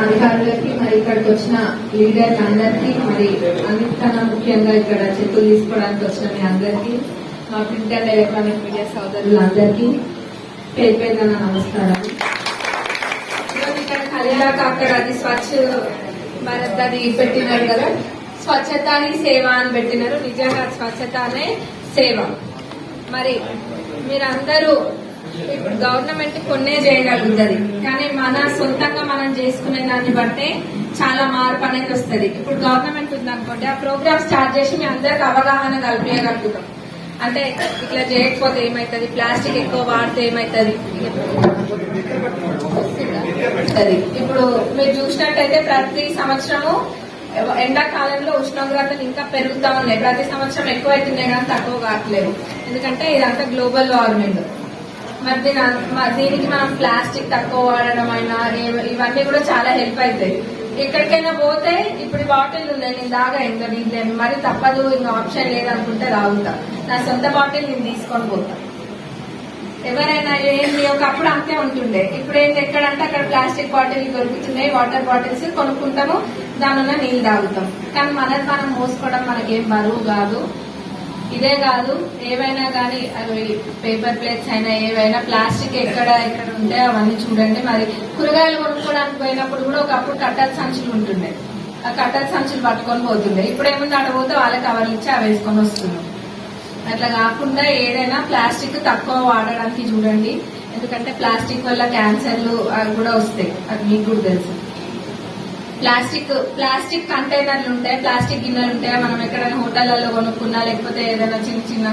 అధికారులకి మరి ఇక్కడికి వచ్చిన లీడర్స్ అందరికీ మరి అన్నిటికన్నా ముఖ్యంగా ఇక్కడ చెప్పులు తీసుకోవడానికి వచ్చిన మీ అందరికీ మా ప్రింట్ అండ్ ఎలక్ట్రానిక్ మీడియా సోదరులందరికీ పేరు పేరున నమస్కారం. ఇక్కడ కలియాక అక్కడ అది స్వచ్ఛ భారత్ అది పెట్టినారు కదా, స్వచ్ఛత అని సేవ అని పెట్టినారు. నిజంగా స్వచ్ఛత అనే సేవ. మరి మీరందరూ గవర్నమెంట్ కొన్నే చేయగలుగుతుంది, కానీ మన సొంతంగా మనం చేసుకునే దాన్ని బట్టే చాలా మార్పు అనేది వస్తుంది. ఇప్పుడు గవర్నమెంట్ ఉందనుకోండి, ఆ ప్రోగ్రామ్ స్టార్ట్ చేసి మీ అందరికి అవగాహన కల్పించగలుగుతాం. అంటే ఇట్లా చేయకపోతే ఏమైతుంది, ప్లాస్టిక్ ఎక్కువ వాడితే ఏమైతుంది. ఇప్పుడు మీరు చూసినట్టయితే ప్రతి సంవత్సరము ఎండాకాలంలో ఉష్ణోగ్రతలు ఇంకా పెరుగుతా ఉన్నాయి. ప్రతి సంవత్సరం ఎక్కువ అవుతున్నాయి కానీ తక్కువ కావట్లేదు. ఎందుకంటే ఇదంతా గ్లోబల్ వార్మింగ్. మరి దీనికి మనం ప్లాస్టిక్ తక్కువ వాడడం అయినా ఇవన్నీ కూడా చాలా హెల్ప్ అవుతాయి. ఎక్కడికైనా పోతే ఇప్పుడు బాటిల్ ఉన్నాయి, నేను దాగా ఇంకా నీళ్ళేమి మరి తప్పదు, ఇంకా ఆప్షన్ లేదనుకుంటే తాగుతా. నా సొంత బాటిల్ నేను తీసుకొని పోతా. ఎవరైనా ఏంటి ఒకప్పుడు అంతే ఉంటుండే, ఇప్పుడు ఏంటి ఎక్కడంటే అక్కడ ప్లాస్టిక్ బాటిల్ దొరుకుతున్నాయి, వాటర్ బాటిల్స్ కొనుక్కుంటాము, దానివల్ల నీళ్ళు తాగుతాం. కానీ మనది మనం మోసుకోవడం మనకేం బరువు కాదు. ఇదే కాదు, ఏవైనా కానీ అవి పేపర్ ప్లేట్స్ అయినా ఏవైనా ప్లాస్టిక్ ఎక్కడ ఉంటే అవన్నీ చూడండి. మరి కూరగాయలు కొనుక్కోవడానికి పోయినప్పుడు కూడా ఒకప్పుడు కట్టల సంచులు ఉంటుండే, ఆ కట్టల సంచులు పట్టుకొని పోతుండే. ఇప్పుడు ఏముంది, అక్కడ పోతే వాళ్ళకి కవర్లు ఇచ్చి అవి వేసుకొని వస్తున్నాం. అట్లా కాకుండా ఏదైనా ప్లాస్టిక్ తక్కువ వాడడానికి చూడండి. ఎందుకంటే ప్లాస్టిక్ వల్ల క్యాన్సర్లు అవి కూడా వస్తాయి, అది మీకు కూడా తెలుసు. ప్లాస్టిక్ కంటైనర్లు ఉంటాయి, ప్లాస్టిక్ గిన్నెలు ఉంటాయి. మనం ఎక్కడైనా హోటళ్లలో కొనుక్కున్నా లేకపోతే ఏదైనా చిన్న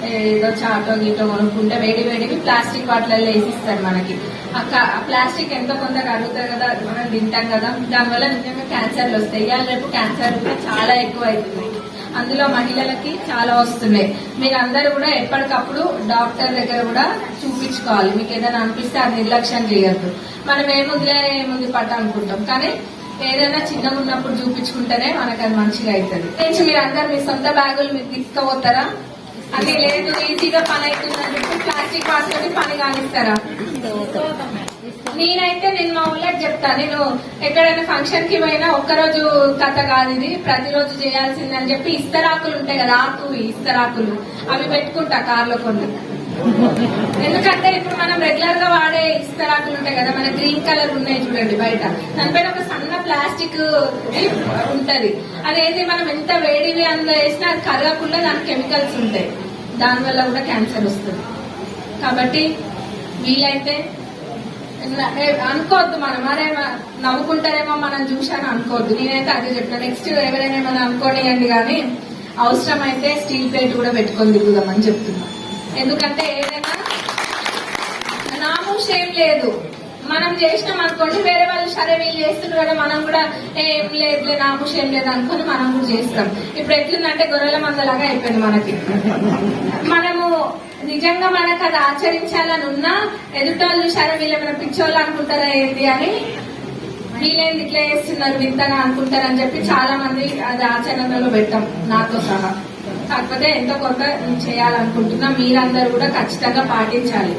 ఏదో చాటో గీటో కొనుక్కుంటే వేడివి ప్లాస్టిక్ వాటిలలో వేసిస్తారు మనకి. ఆ ప్లాస్టిక్ ఎంతో కొంత కరుగుతుంది కదా, మనం తింటాం కదా, దానివల్ల నిజంగా క్యాన్సర్లు వస్తాయి. ఇవాళ రేపు క్యాన్సర్ కూడా చాలా ఎక్కువ అవుతున్నాయి, అందులో మహిళలకి చాలా వస్తున్నాయి. మీరందరూ కూడా ఎప్పటికప్పుడు డాక్టర్ దగ్గర కూడా చూపించుకోవాలి. మీకు ఏదైనా అనిపిస్తే అది నిర్లక్ష్యం చేయొద్దు. మనం ఏముంది పట్ట అనుకుంటాం, కానీ ఏదైనా చిన్నగా ఉన్నప్పుడు చూపించుకుంటేనే మనకు అది మంచిగా అవుతుంది. మీరు అందరు మీ సొంత బ్యాగులు మీరు తీసుకుపోతారా? అది లేదు, ఈజీగా పని అవుతుందని చెప్పి ప్లాస్టిక్ బాటిల్ పని కానిస్తారా? నేనైతే నేను మా ఊళ్ళకి చెప్తా, నేను ఎక్కడైనా ఫంక్షన్ కి పోయినా ఒక్కరోజు కథ కాదు ఇది, ప్రతిరోజు చేయాల్సిందని చెప్పి ఇస్తరాకులు ఉంటాయి కదా, ఇస్తరాకులు అవి పెట్టుకుంటా కార్లో కొన్ని. ఎందుకంటే ఇప్పుడు మనం రెగ్యులర్ గా వాడే ఇస్తరాకులు ఉంటాయి కదా, మన గ్రీన్ కలర్ ఉన్నాయి చూడండి బయట, దానిపైన ఒక సన్న ప్లాస్టిక్ ఉంటది. అదేంటి మనం ఎంత వేడివి అందులో వేసినా అది కరగకుండా దానికి కెమికల్స్ ఉంటాయి, దానివల్ల కూడా క్యాన్సర్ వస్తుంది. కాబట్టి వీలైతే అనుకోవద్దు, మనం అరే నవ్వుకుంటారేమో మనం చూశాను అనుకోవద్దు. నేనైతే అదే చెప్తాను. నెక్స్ట్ ఎవరైనా ఏమైనా అనుకోనియండి, కానీ అవసరం అయితే స్టీల్ ప్లేట్ కూడా పెట్టుకొని దిగుదామని చెప్తున్నా. ఎందుకంటే ఏదైనా నామూషేం లేదు, మనం చేసినాం అనుకోండి, వేరే వాళ్ళు సరే వీళ్ళు చేస్తున్నారు కదా మనం కూడా ఏం లేదులే నామూషేం లేదు అనుకుని మనం కూడా చేస్తాం. ఇప్పుడు ఎట్లుందంటే గొర్రెల మందలాగా అయిపోయింది మనకి. మనము నిజంగా మనకు అది ఆచరించాలని ఉన్నా ఎదుటోళ్ళు సరే వీళ్ళు ఏమైనా పిచ్చోళ్ళు అనుకుంటారా ఏంటి అని, వీళ్ళేంది ఇట్లా చేస్తున్నారు వింతగా అనుకుంటారని చెప్పి చాలా మంది అది ఆచరణలో పెట్టాం, నాతో సహా. కాకపోతే ఎంతో కొంత చేయాలనుకుంటున్నా, మీరందరూ కూడా ఖచ్చితంగా పాటించాలి.